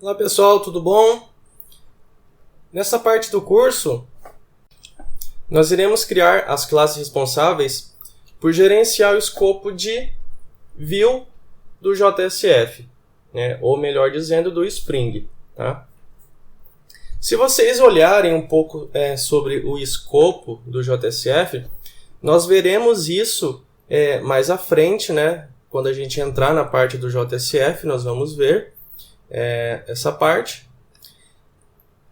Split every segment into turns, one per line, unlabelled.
Olá pessoal, tudo bom? Nessa parte do curso, nós iremos criar as classes responsáveis por gerenciar o escopo de view do JSF, né? Ou melhor dizendo, do Spring. Tá? Se vocês olharem um pouco sobre o escopo do JSF, nós veremos isso mais à frente, né? Quando a gente entrar na parte do JSF, nós vamos ver essa parte.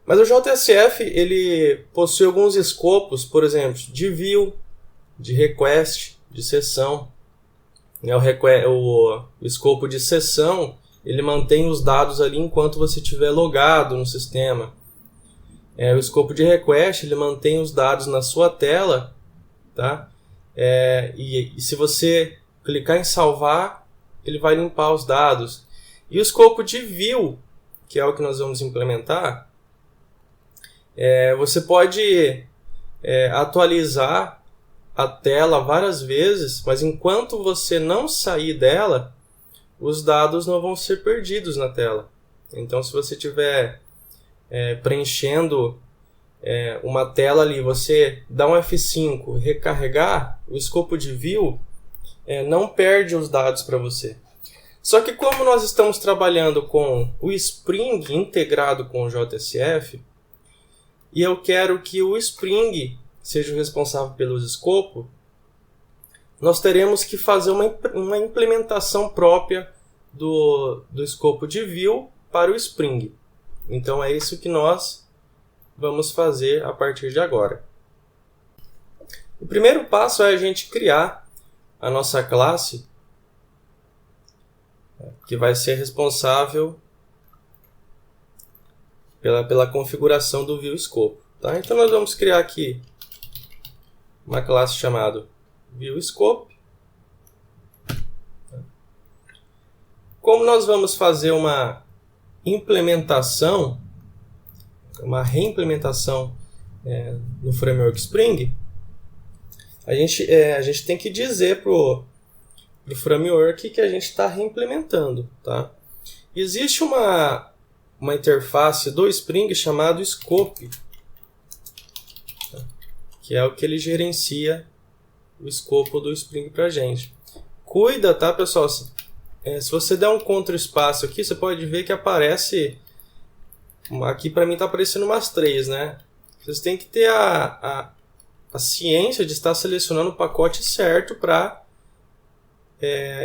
Mas o JSF ele possui alguns escopos, por exemplo, de view, de request, de sessão. O escopo de sessão ele mantém os dados ali enquanto você estiver logado no sistema. O escopo de request ele mantém os dados na sua tela, tá? E se você clicar em salvar, ele vai limpar os dados. E o escopo de view, que é o que nós vamos implementar, você pode atualizar a tela várias vezes, mas enquanto você não sair dela, os dados não vão ser perdidos na tela. Então, se você estiver preenchendo uma tela ali, você dá um F5, recarregar, o escopo de view não perde os dados para você. Só que como nós estamos trabalhando com o Spring integrado com o JSF, e eu quero que o Spring seja o responsável pelos escopos, nós teremos que fazer uma implementação própria do escopo de view para o Spring. Então é isso que nós vamos fazer a partir de agora. O primeiro passo é a gente criar a nossa classe que vai ser responsável pela configuração do ViewScope. Tá? Então nós vamos criar aqui uma classe chamada ViewScope. Como nós vamos fazer uma implementação, uma reimplementação no Framework Spring, a gente tem que dizer para o framework que a gente está reimplementando. Tá? Existe uma interface do Spring chamado Scope, tá? Que é o que ele gerencia o escopo do Spring para a gente. Cuida, tá, pessoal? Se você der um Ctrl espaço aqui, você pode ver que aparece, aqui para mim está aparecendo umas 3, né? Vocês têm que ter a ciência de estar selecionando o pacote certo para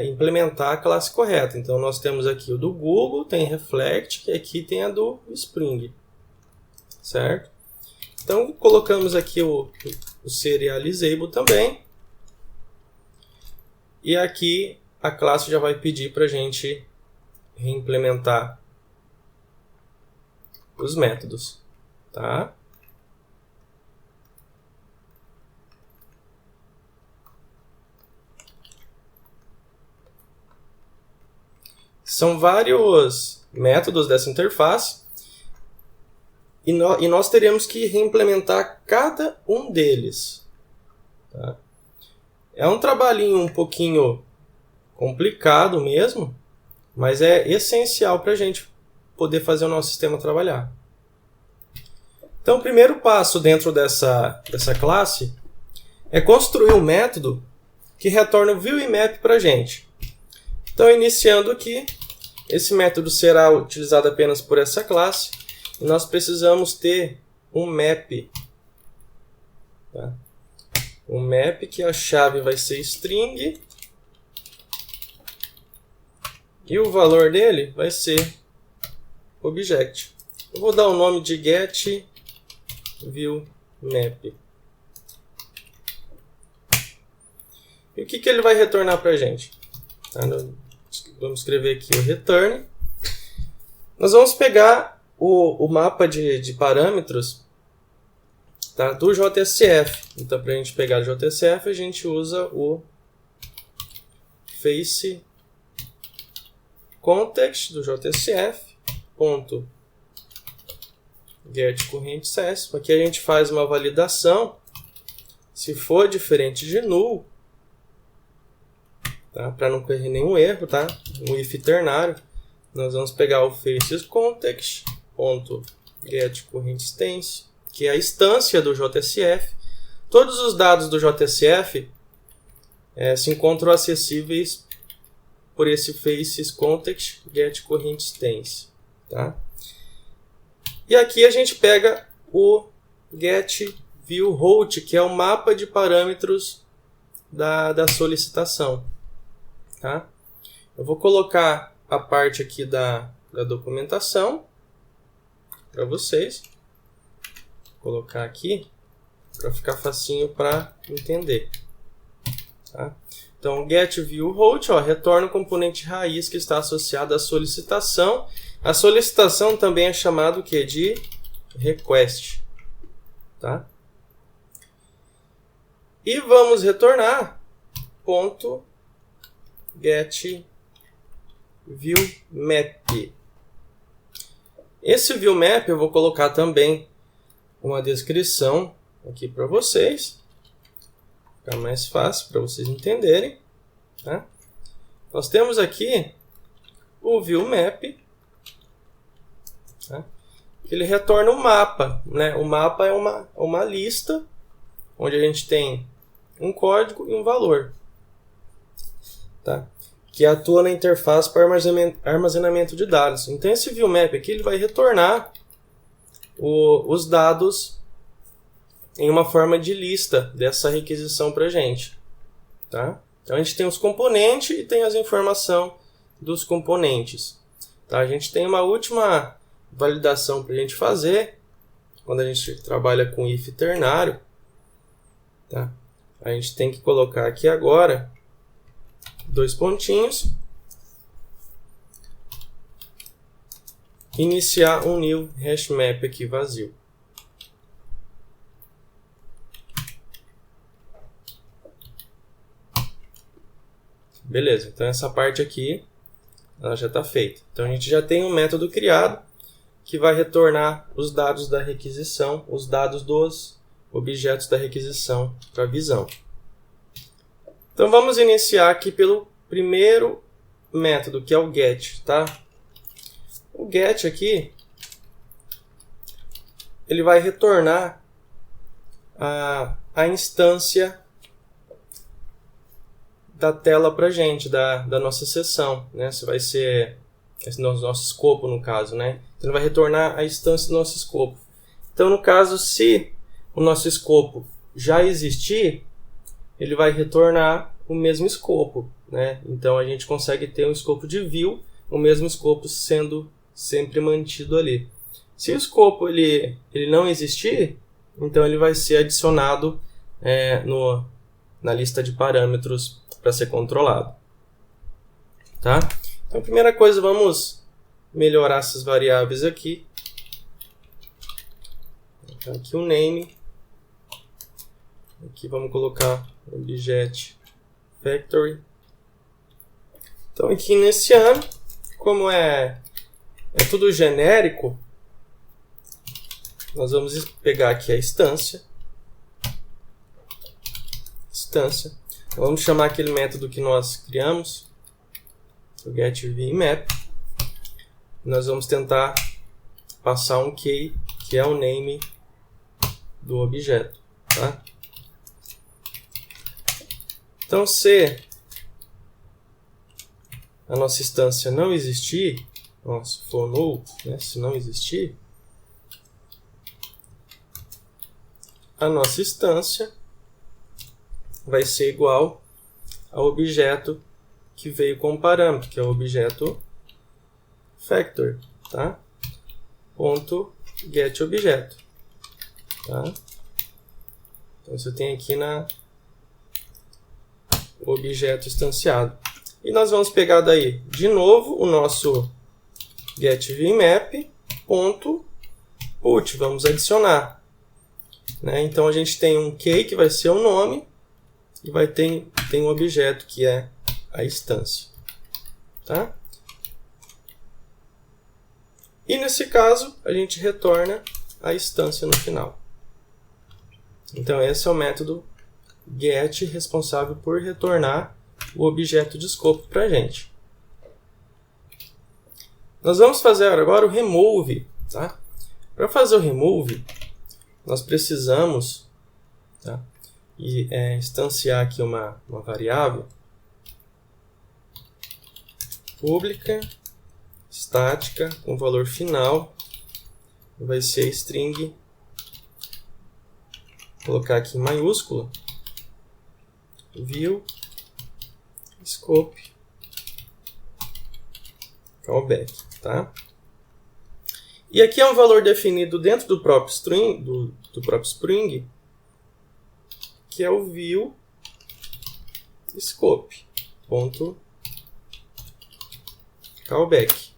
implementar a classe correta. Então nós temos aqui o do Google, tem Reflect, e aqui tem a do Spring, certo? Então colocamos aqui o Serializable também, e aqui a classe já vai pedir para a gente reimplementar os métodos, tá? São vários métodos dessa interface e nós teremos que reimplementar cada um deles. Tá? É um trabalhinho um pouquinho complicado mesmo, mas é essencial para a gente poder fazer o nosso sistema trabalhar. Então, o primeiro passo dentro dessa classe é construir um método que retorna o ViewImap para a gente. Então, iniciando aqui, esse método será utilizado apenas por essa classe e nós precisamos ter um map. Tá? Um map que a chave vai ser string e o valor dele vai ser object. Eu vou dar o nome de getViewMap. E o que ele vai retornar para a gente? Tá? Vamos escrever aqui o return. Nós vamos pegar o mapa de parâmetros, tá, do JSF. Então, para a gente pegar o JSF, a gente usa o face context do JSF, ponto get corrente access. Aqui a gente faz uma validação. Se for diferente de null, tá? Para não correr nenhum erro, tá? Um if ternário. nós vamos pegar o FacesContext.getCurrentInstance, que é a instância do JSF. Todos os dados do JSF se encontram acessíveis por esse FacesContext.getCurrentInstance, tá? E aqui a gente pega o getViewRoute, que é o mapa de parâmetros da solicitação, tá? Eu vou colocar a parte aqui da documentação para vocês. Vou colocar aqui para ficar facinho para entender, tá? Então, getViewRoute, retorna o componente raiz que está associado à solicitação. A solicitação também é chamado de request, tá? E vamos retornar .getViewMap. Esse ViewMap eu vou colocar também uma descrição aqui para vocês, ficar mais fácil para vocês entenderem, tá? Nós temos aqui o ViewMap, tá? Ele retorna um mapa, né? O mapa é uma lista onde a gente tem um código e um valor, tá? Que atua na interface para armazenamento de dados. Então esse ViewMap aqui ele vai retornar os dados em uma forma de lista dessa requisição para a gente, tá? Então a gente tem os componentes e tem as informações dos componentes, tá? A gente tem uma última validação para a gente fazer quando a gente trabalha com if ternário, tá? A gente tem que colocar aqui agora 2 pontinhos, iniciar um new hashmap aqui vazio. Beleza, então essa parte aqui ela já está feita. Então a gente já tem um método criado que vai retornar os dados da requisição, os dados dos objetos da requisição para a visão. Então vamos iniciar aqui pelo primeiro método, que é o get, tá? O get aqui ele vai retornar a instância da tela para a gente, da nossa sessão, né? Esse vai ser nosso escopo, no caso, né? Então ele vai retornar a instância do nosso escopo. Então, no caso, se o nosso escopo já existir, ele vai retornar o mesmo escopo, né? Então a gente consegue ter um escopo de view, o mesmo escopo sendo sempre mantido ali. Se o escopo ele não existir, então ele vai ser adicionado na lista de parâmetros para ser controlado, tá? Então, a primeira coisa, vamos melhorar essas variáveis aqui. Vou colocar aqui o name. Aqui vamos colocar objet factory. Então, aqui iniciando, como é tudo genérico, nós vamos pegar aqui a instância. Vamos chamar aquele método que nós criamos, o getViewMap. Nós vamos tentar passar um key, que é o name do objeto, tá? Então, se a nossa instância não existir, se for null, né, se não existir, a nossa instância vai ser igual ao objeto que veio com o parâmetro, que é o objeto factor, tá? .getObjeto, tá? Então você tem aqui o objeto instanciado. E nós vamos pegar daí de novo o nosso getViewMap .put, vamos adicionar, né? Então a gente tem um key que vai ser o nome e tem um objeto que é a instância, tá? E nesse caso a gente retorna a instância no final. Então esse é o método get responsável por retornar o objeto de escopo para a gente. Nós vamos fazer agora o remove. Tá? Para fazer o remove, nós precisamos, tá, instanciar aqui uma variável pública, estática, com valor final, vai ser string, vou colocar aqui em maiúsculo, view, scope, callback, tá? E aqui é um valor definido dentro do próprio string, do próprio Spring, que é o view scope ponto callback.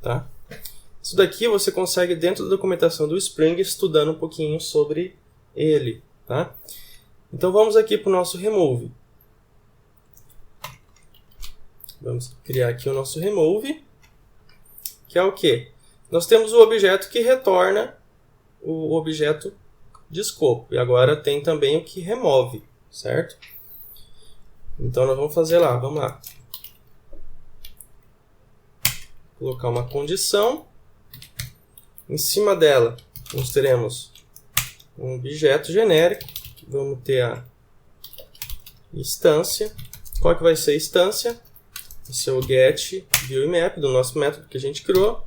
Tá? Isso daqui você consegue dentro da documentação do Spring estudando um pouquinho sobre ele. Tá? Então vamos aqui para o nosso remove. Vamos criar aqui o nosso remove, que é o quê? Nós temos o objeto que retorna o objeto de escopo. E agora tem também o que remove, certo? Então nós vamos fazer lá, vamos lá. Colocar uma condição. Em cima dela, nós teremos um objeto genérico. Vamos ter a instância. Qual que vai ser a instância? Vai ser o get viewMap do nosso método que a gente criou.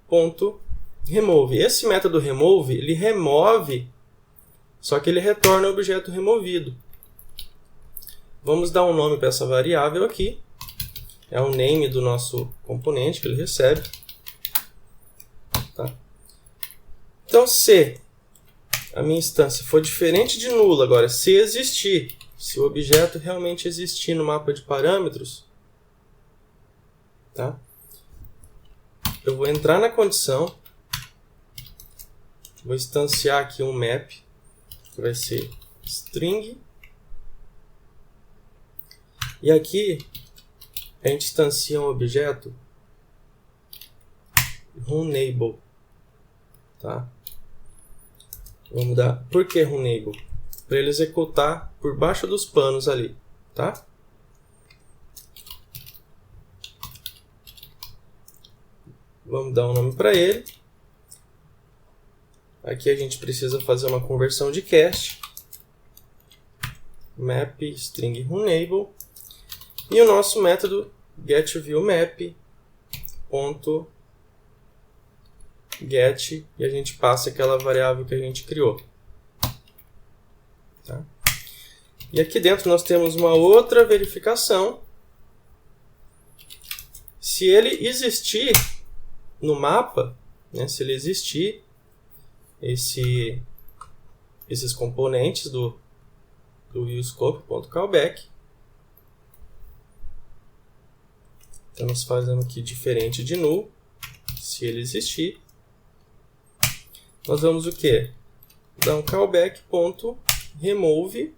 Ponto remove. Esse método remove, ele remove, só que ele retorna o objeto removido. Vamos dar um nome para essa variável aqui. É o name do nosso componente que ele recebe. Tá? Então, se a minha instância for diferente de nula, agora, se existir, se o objeto realmente existir no mapa de parâmetros, tá? Eu vou entrar na condição, vou instanciar aqui um map, que vai ser string, e aqui a gente instancia um objeto runable, tá? Vamos dar, por que runable? Para ele executar por baixo dos panos ali, tá? Vamos dar um nome para ele. Aqui a gente precisa fazer uma conversão de cast. Map string runable. E o nosso método getViewMap ponto get, e a gente passa aquela variável que a gente criou. Tá? E aqui dentro nós temos uma outra verificação. Se ele existir no mapa, né, se ele existir esses componentes do viewScope.callback, então nós fazemos aqui diferente de null, se ele existir, nós vamos o quê? Dar um callback.remove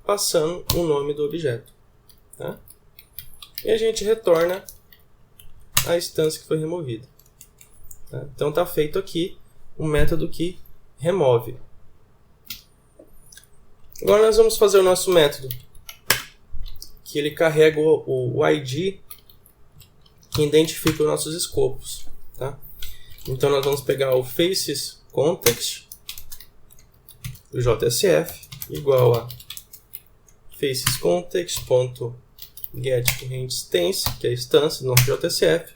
passando o nome do objeto. Tá? E a gente retorna a instância que foi removida. Tá? Então está feito aqui um método que remove. Agora nós vamos fazer o nosso método que ele carrega o ID que identifica os nossos escopos. Tá? Então nós vamos pegar o faces context do JSF igual a faces context.getCurrentInstance, que é a instância do nosso JSF.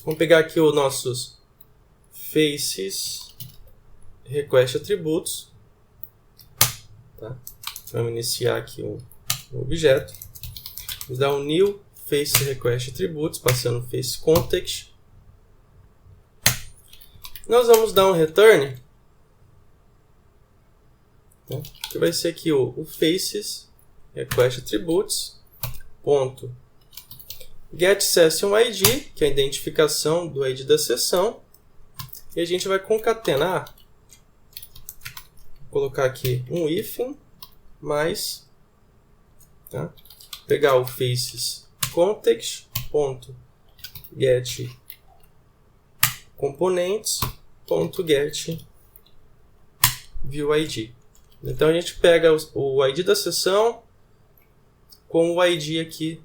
Vamos pegar aqui os nossos faces request atributos. Tá? Vamos iniciar aqui um objeto. Vamos dar um new face request atributos, passando face context. Nós vamos dar um return, né, que vai ser aqui o faces request attributes ponto get session ID, que é a identificação do ID da sessão, e a gente vai concatenar, vou colocar aqui um hífen mais, tá, pegar o faces context ponto get components ponto get view ID. Então a gente pega o ID da seção com o ID aqui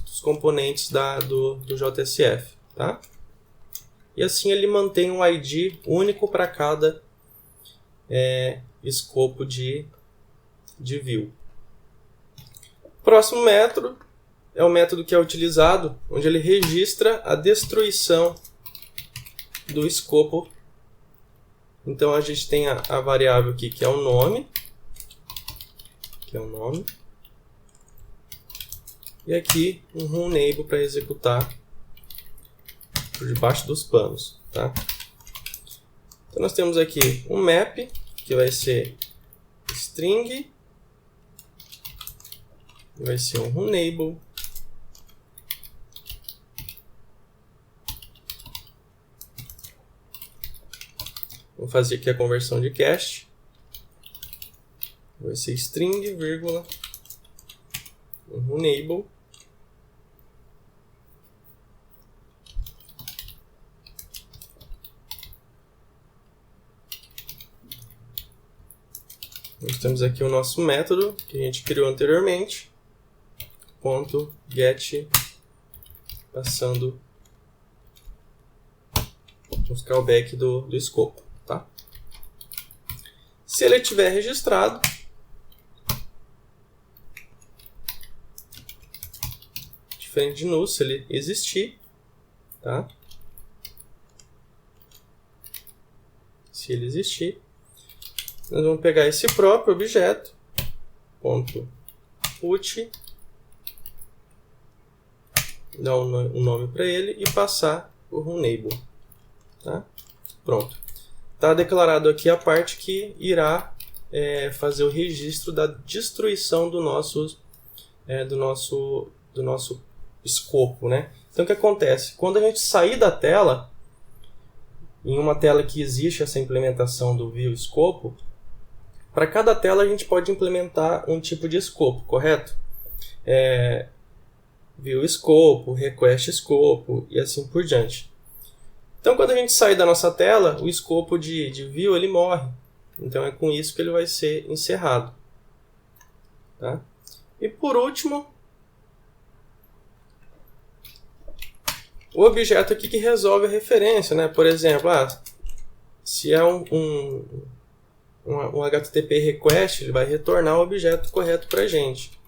dos componentes do JSF, tá? E assim ele mantém um ID único para cada escopo de view. Próximo método é o método que é utilizado, onde ele registra a destruição do escopo. Então a gente tem a variável aqui que é o nome, e aqui um runable para executar por debaixo dos panos, tá? Então nós temos aqui um map que vai ser string, vai ser um runable, vou fazer aqui a conversão de cast, vai ser string, vírgula, um runable, nós temos aqui o nosso método que a gente criou anteriormente, .get, passando os callback do escopo, tá? Se ele estiver registrado, diferente de null, se ele existir, tá? Se ele existir, nós vamos pegar esse próprio objeto, .put, dar um nome para ele e passar o runable, tá? Pronto. Está declarado aqui a parte que irá fazer o registro da destruição do nosso escopo, né? Então o que acontece? Quando a gente sair da tela, em uma tela que existe essa implementação do view escopo, para cada tela a gente pode implementar um tipo de escopo, correto? View escopo, request escopo e assim por diante. Então quando a gente sair da nossa tela, o escopo de view ele morre. Então é com isso que ele vai ser encerrado, tá? E por último, o objeto aqui que resolve a referência, né? Por exemplo, se é um HTTP request, ele vai retornar o objeto correto para a gente.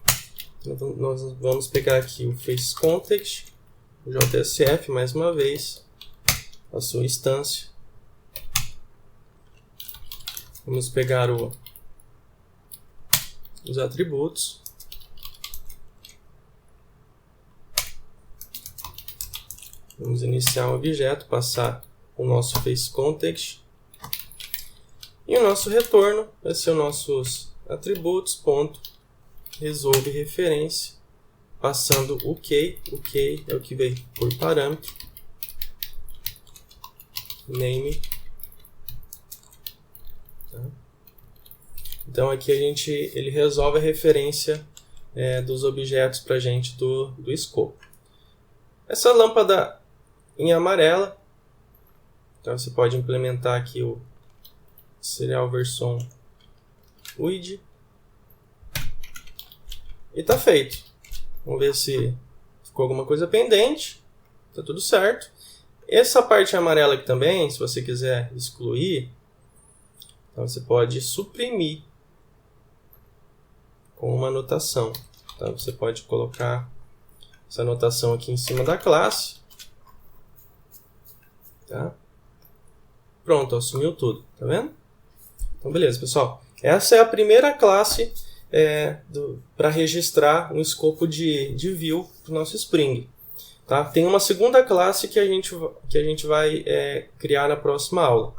Então, nós vamos pegar aqui o faceContext, o JSF, mais uma vez, a sua instância. Vamos pegar os atributos. Vamos iniciar um objeto, passar o nosso faceContext. E o nosso retorno vai ser os nossos atributos, ponto, resolve referência, passando o key. O key é o que veio por parâmetro. Name. Tá? Então aqui ele resolve a referência dos objetos para a gente do escopo. Essa lâmpada em amarela, então você pode implementar aqui o serial version UID e está feito. Vamos ver se ficou alguma coisa pendente. Está tudo certo. Essa parte amarela aqui também, se você quiser excluir, então você pode suprimir com uma anotação. Então você pode colocar essa anotação aqui em cima da classe. Tá? Pronto, assumiu tudo. Tá vendo? Então beleza, pessoal. Essa é a primeira classe para registrar um escopo de view para o nosso Spring. Tá? Tem uma segunda classe que a gente vai criar na próxima aula.